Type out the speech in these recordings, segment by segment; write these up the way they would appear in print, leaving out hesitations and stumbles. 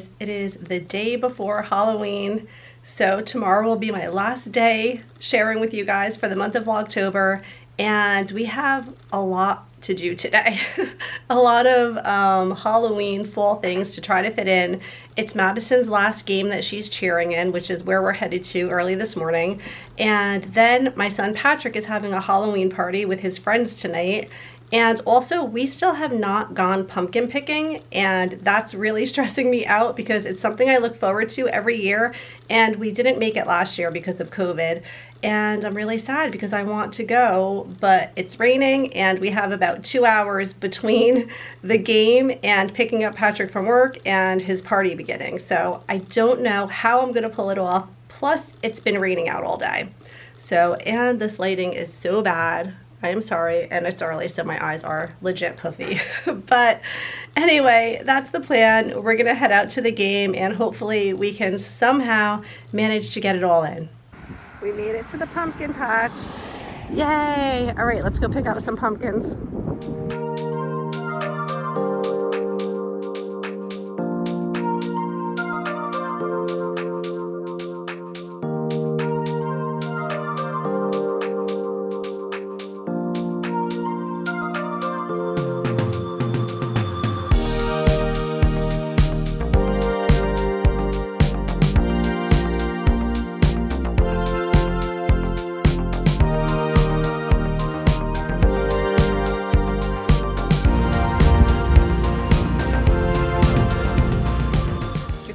guys, it is the day before Halloween, so tomorrow will be my last day sharing with you guys for the month of Vlogtober, and we have a lot to do today. A lot of Halloween fall things to try to fit in. It's Madison's last game that she's cheering in, which is where we're headed to early this morning, and then my son Patrick is having a Halloween party with his friends tonight. And also, we still have not gone pumpkin picking, and that's really stressing me out because it's something I look forward to every year, and we didn't make it last year because of COVID. And I'm really sad because I want to go, but it's raining and we have about 2 hours between the game and picking up Patrick from work and his party beginning. So I don't know how I'm gonna pull it off. Plus, it's been raining out all day. So, and this lighting is so bad. I am sorry, and it's early, so my eyes are legit puffy. But anyway, that's the plan. We're gonna head out to the game, and hopefully we can somehow manage to get it all in. We made it to the pumpkin patch. Yay! All right, let's go pick out some pumpkins.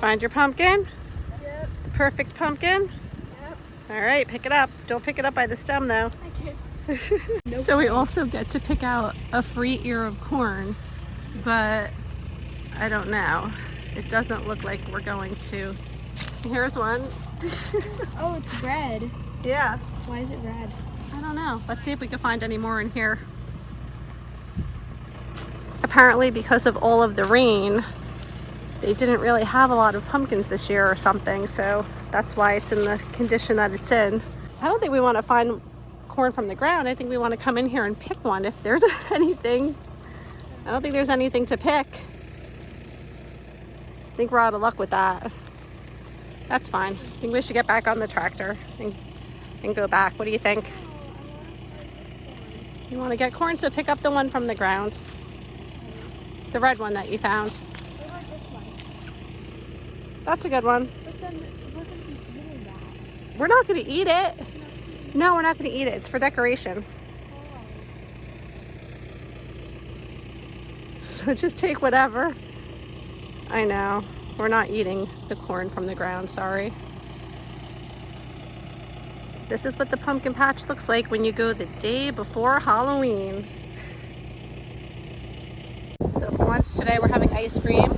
Find your pumpkin? Yep. The perfect pumpkin? Yep. All right, pick it up. Don't pick it up by the stem though. I can't. Nope. So we also get to pick out a free ear of corn, but I don't know. It doesn't look like we're going to. Here's one. Oh, it's red. Yeah. Why is it red? I don't know. Let's see if we can find any more in here. Apparently because of all of the rain, they didn't really have a lot of pumpkins this year or something, so that's why it's in the condition that it's in. I don't think we want to find corn from the ground. I think we want to come in here and pick one if there's anything. I don't think there's anything to pick. I think we're out of luck with that. That's fine. I think we should get back on the tractor and go back. What do you think? You want to get corn, so pick up the one from the ground. The red one that you found. That's a good one. But then we're going to be eating that. We're not going to eat it. No, we're not going to eat it. It's for decoration. So just take whatever. I know. We're not eating the corn from the ground, sorry. This is what the pumpkin patch looks like when you go the day before Halloween. So for lunch today we're having ice cream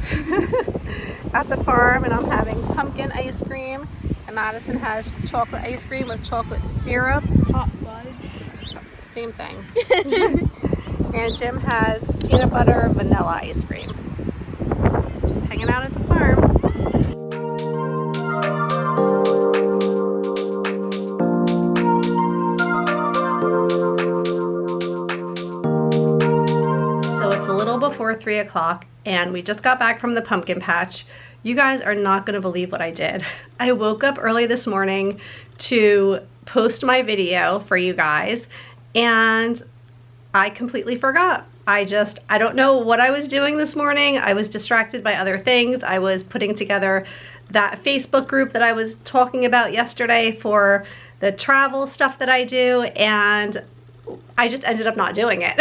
at the farm, and I'm having pumpkin ice cream, and Madison has chocolate ice cream with chocolate syrup. Hot fudge. Same thing. And Jim has peanut butter vanilla ice cream. Just hanging out at the farm. Before 3 o'clock, and we just got back from the pumpkin patch. You guys are not going to believe what I did. I woke up early this morning to post my video for you guys, and I completely forgot. I don't know what I was doing this morning. I was distracted by other things. I was putting together that Facebook group that I was talking about yesterday for the travel stuff that I do, and I just ended up not doing it.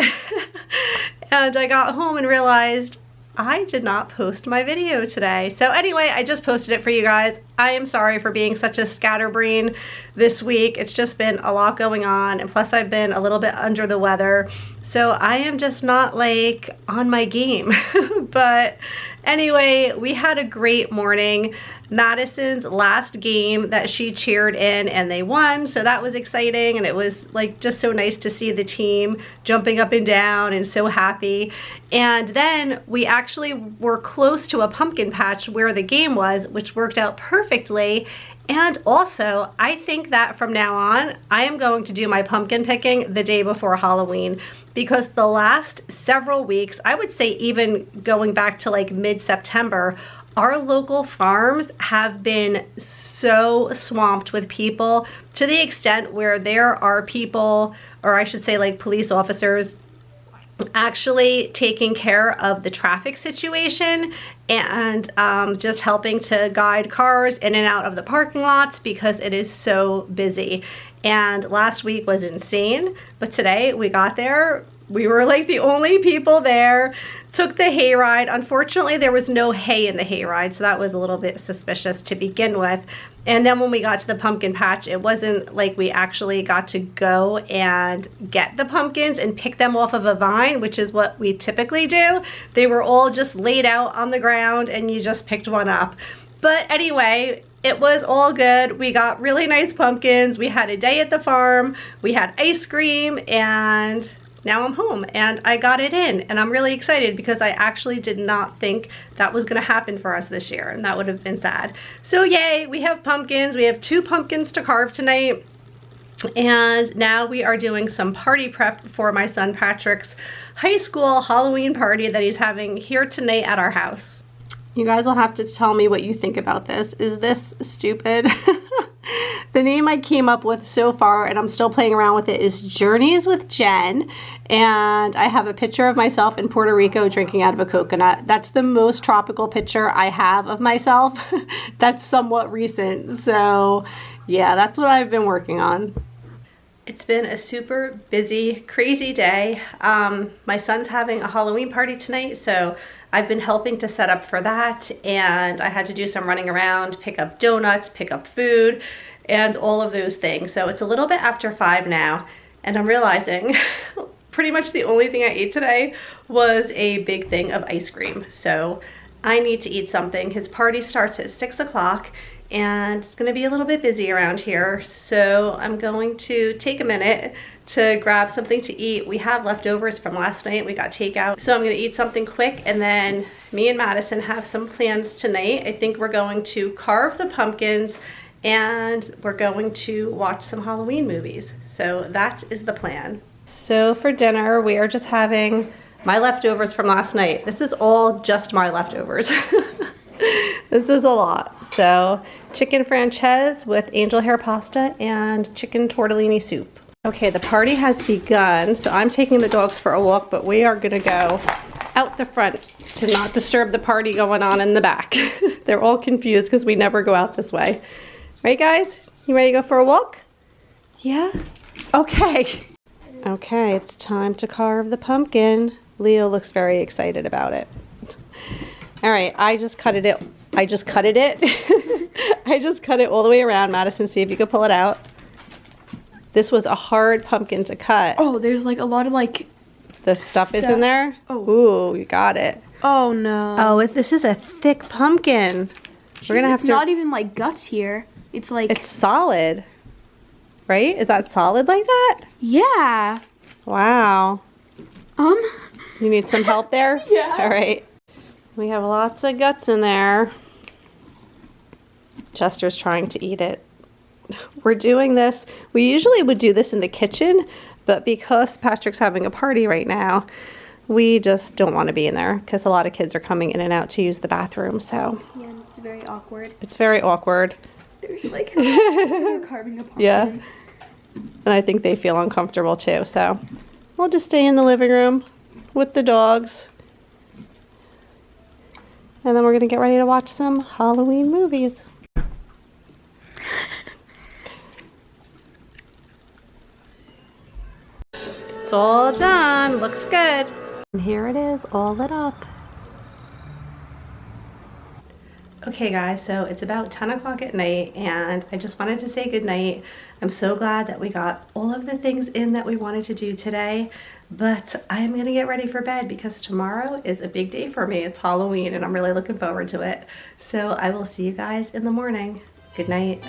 And I got home and realized I did not post my video today. So anyway, I just posted it for you guys. I am sorry for being such a scatterbrain this week. It's just been a lot going on, and plus I've been a little bit under the weather. So I am just not like on my game. But anyway, we had a great morning. Madison's last game that she cheered in, and they won, so that was exciting, and it was like just so nice to see the team jumping up and down and so happy. And then we actually were close to a pumpkin patch where the game was, which worked out perfectly. And also, I think that from now on, I am going to do my pumpkin picking the day before Halloween, because the last several weeks, I would say even going back to like mid-September, Our local farms have been so swamped with people to the extent where there are people, or I should say like police officers, actually taking care of the traffic situation and just helping to guide cars in and out of the parking lots because it is so busy. And last week was insane, but today we got there. We were like the only people there, took the hayride. Unfortunately, there was no hay in the hayride, so that was a little bit suspicious to begin with. And then when we got to the pumpkin patch, it wasn't like we actually got to go and get the pumpkins and pick them off of a vine, which is what we typically do. They were all just laid out on the ground and you just picked one up. But anyway, it was all good. We got really nice pumpkins. We had a day at the farm. We had ice cream, and now I'm home and I got it in, and I'm really excited because I actually did not think that was gonna happen for us this year, and that would have been sad. So yay, we have pumpkins. We have 2 pumpkins to carve tonight, and now we are doing some party prep for my son Patrick's high school Halloween party that he's having here tonight at our house. You guys will have to tell me what you think about this. Is this stupid? The name I came up with so far, and I'm still playing around with it, is Journeys with Jen. And I have a picture of myself in Puerto Rico drinking out of a coconut. That's the most tropical picture I have of myself. That's somewhat recent. So yeah, that's what I've been working on. It's been a super busy, crazy day. My son's having a Halloween party tonight, so I've been helping to set up for that, and I had to do some running around, pick up donuts, pick up food, and all of those things. So it's a little bit after 5 now, and I'm realizing pretty much the only thing I ate today was a big thing of ice cream. So I need to eat something. His party starts at 6 o'clock, and it's gonna be a little bit busy around here. So I'm going to take a minute to grab something to eat. We have leftovers from last night. We got takeout. So I'm gonna eat something quick, and then me and Madison have some plans tonight. I think we're going to carve the pumpkins and we're going to watch some Halloween movies. So that is the plan. So for dinner, we are just having my leftovers from last night. This is all just my leftovers. This is a lot. So chicken franchise with angel hair pasta and chicken tortellini soup. Okay, the party has begun. So I'm taking the dogs for a walk, but we are gonna go out the front to not disturb the party going on in the back. They're all confused because we never go out this way. Right, guys? You ready to go for a walk? Yeah? Okay. Okay, it's time to carve the pumpkin. Leo looks very excited about it. All right, I just cut it all the way around. Madison, see if you can pull it out. This was a hard pumpkin to cut. Oh, there's like a lot of like... The stuff is in there? Oh. Ooh, you got it. Oh no. Oh, this is a thick pumpkin. We're gonna have to... It's not even like guts here. It's like... It's solid. Right? Is that solid like that? Yeah. Wow. You need some help there? Yeah. All right. We have lots of guts in there. Chester's trying to eat it. We're doing this. We usually would do this in the kitchen, but because Patrick's having a party right now, we just don't want to be in there because a lot of kids are coming in and out to use the bathroom, so. Yeah, and it's very awkward. It's very awkward. There's like we're carving a pumpkin. Yeah. And I think they feel uncomfortable too, so we'll just stay in the living room with the dogs. And then we're gonna get ready to watch some Halloween movies. It's all done, looks good. And here it is, all lit up. Okay guys, so it's about 10 o'clock at night and I just wanted to say good night. I'm so glad that we got all of the things in that we wanted to do today, but I'm gonna get ready for bed because tomorrow is a big day for me. It's Halloween and I'm really looking forward to it. So I will see you guys in the morning. Good night.